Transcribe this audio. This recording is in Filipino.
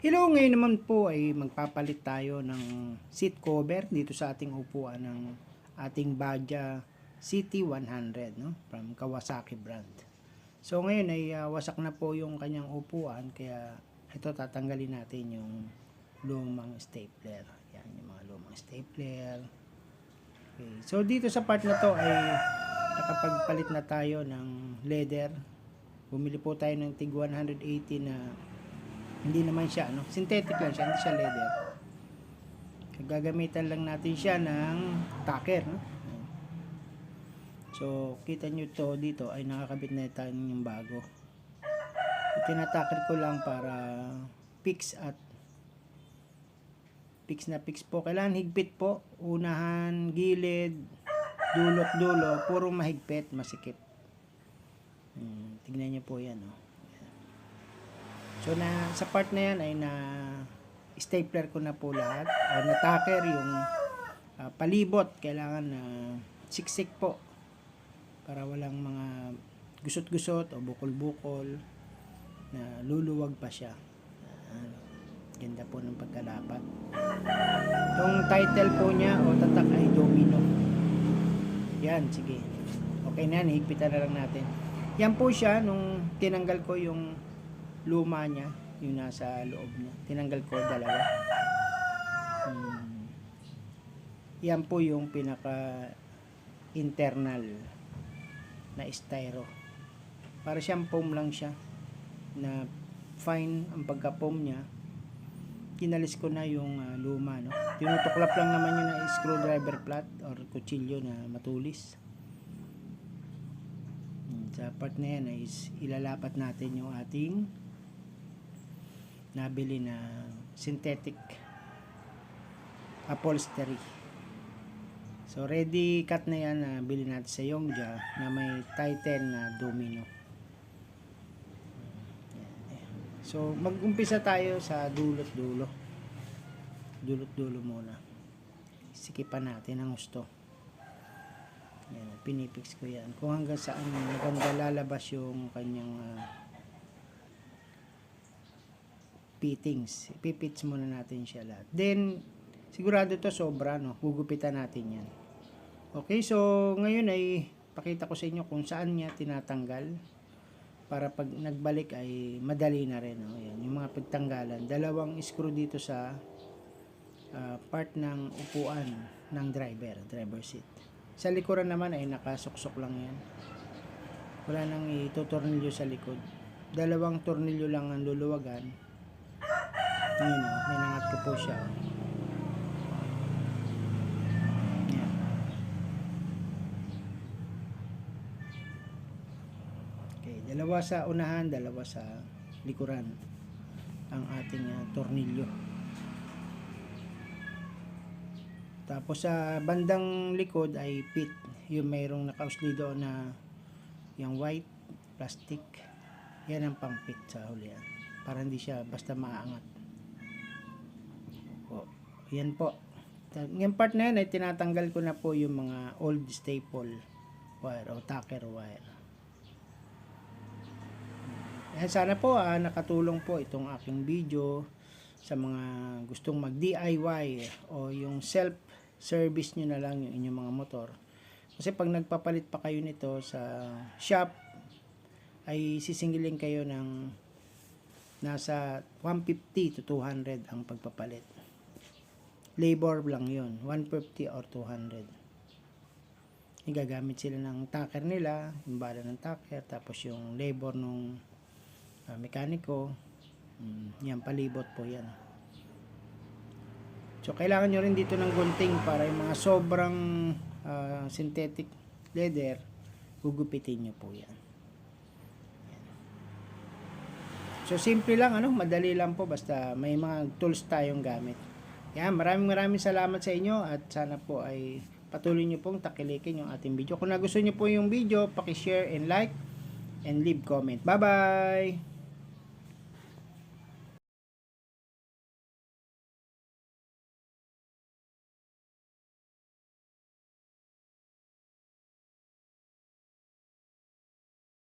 Hello, ngayon naman po ay magpapalit tayo ng seat cover dito sa ating upuan ng ating Baja CT100, no? From Kawasaki brand. So ngayon ay wasak na po yung kanyang upuan, kaya ito tatanggalin natin yung lumang stapler. Yan, yung mga lumang stapler. Okay. So dito sa part na to ay nakapagpalit na tayo ng leather. Bumili po tayo ng TIG 180 na hindi naman siya, no? Synthetic lang siya, hindi siya leather. Gagamitan lang natin siya ng tacker, no? So, kita nyo to dito ay nakakabit na tayo yung bago. Tinatacker ko lang para fix na fix po. Kailangan higpit po. Unahan, gilid, dulot, dulo. Puro mahigpit, masikip. Tignan nyo po yan, no? So sa part na yan ay na stapler ko na po lahat. Na tacker yung palibot, kailangan na siksik po para walang mga gusot-gusot o bukol-bukol na luluwag pa siya. Ganda po ng pagkalapat. Itong title po niya o tatak ay domino. Yan, sige. Okay na yan, higpitan na lang natin. Yan po siya nung tinanggal ko yung luma niya, yung nasa loob niya. Tinanggal ko dalawa. Yan po yung pinaka internal na styro. Para siyang foam lang siya na fine ang pagka-foam niya. Kinalis ko na yung luma, no. Tinutuklap lang naman yun na screwdriver flat or kutsilyo na matulis. Sa part na yan ay ilalapat natin yung ating nabili na synthetic upholstery. So ready cut na yan na bili natin sa Yongja na may titan na domino. So mag-umpisa tayo sa dulot-dulo. Dulot-dulo muna. Sikipan natin ang gusto. Yan, pinipix ko yan. Kung hanggang saan maganda lalabas yung kanyang fittings. Ipipits muna natin siya lahat. Then, sigurado to sobra, no? Gugupitan natin yan. Okay, so ngayon ay pakita ko sa inyo kung saan niya tinatanggal para pag nagbalik ay madali na rin, no? Yan, yung mga pagtanggalan. Dalawang screw dito sa part ng upuan ng driver seat. Sa likuran naman ay nakasuksok lang yan. Wala nang itutornilyo sa likod. Dalawang tornilyo lang ang luluwagan. Yun, ninangat ko po siya. Yan. Okay, dalawa sa unahan, dalawa sa likuran ang ating tornilyo. Tapos sa bandang likod ay pit, yung mayroong nakausli doon na yung white plastic. Yan ang pang pit sa hulihan para hindi siya basta maaangat. Yan po. Yung part na yan ay tinatanggal ko na po yung mga old staple wire o tacker wire. Yan, sana po nakatulong po itong aking video sa mga gustong mag DIY o yung self service nyo na lang yung inyong mga motor. Kasi pag nagpapalit pa kayo nito sa shop ay sisingilin kayo ng nasa 150 to 200 ang pagpapalit. Labor lang yun, 150 or 200. Igagamit sila ng tacker nila, yung bala ng tacker, tapos yung labor nung mekaniko. Yan, palibot po yan. So kailangan nyo rin dito ng gunting para yung mga sobrang synthetic leather, gugupitin nyo po yan. So simple lang, madali lang po, basta may mga tools tayong gamit. Yan, maraming salamat sa inyo at sana po ay patuloy nyo pong takilikin yung ating video. Kung nagustuhan nyo po yung video, paki-share and like and leave comment. Bye-bye!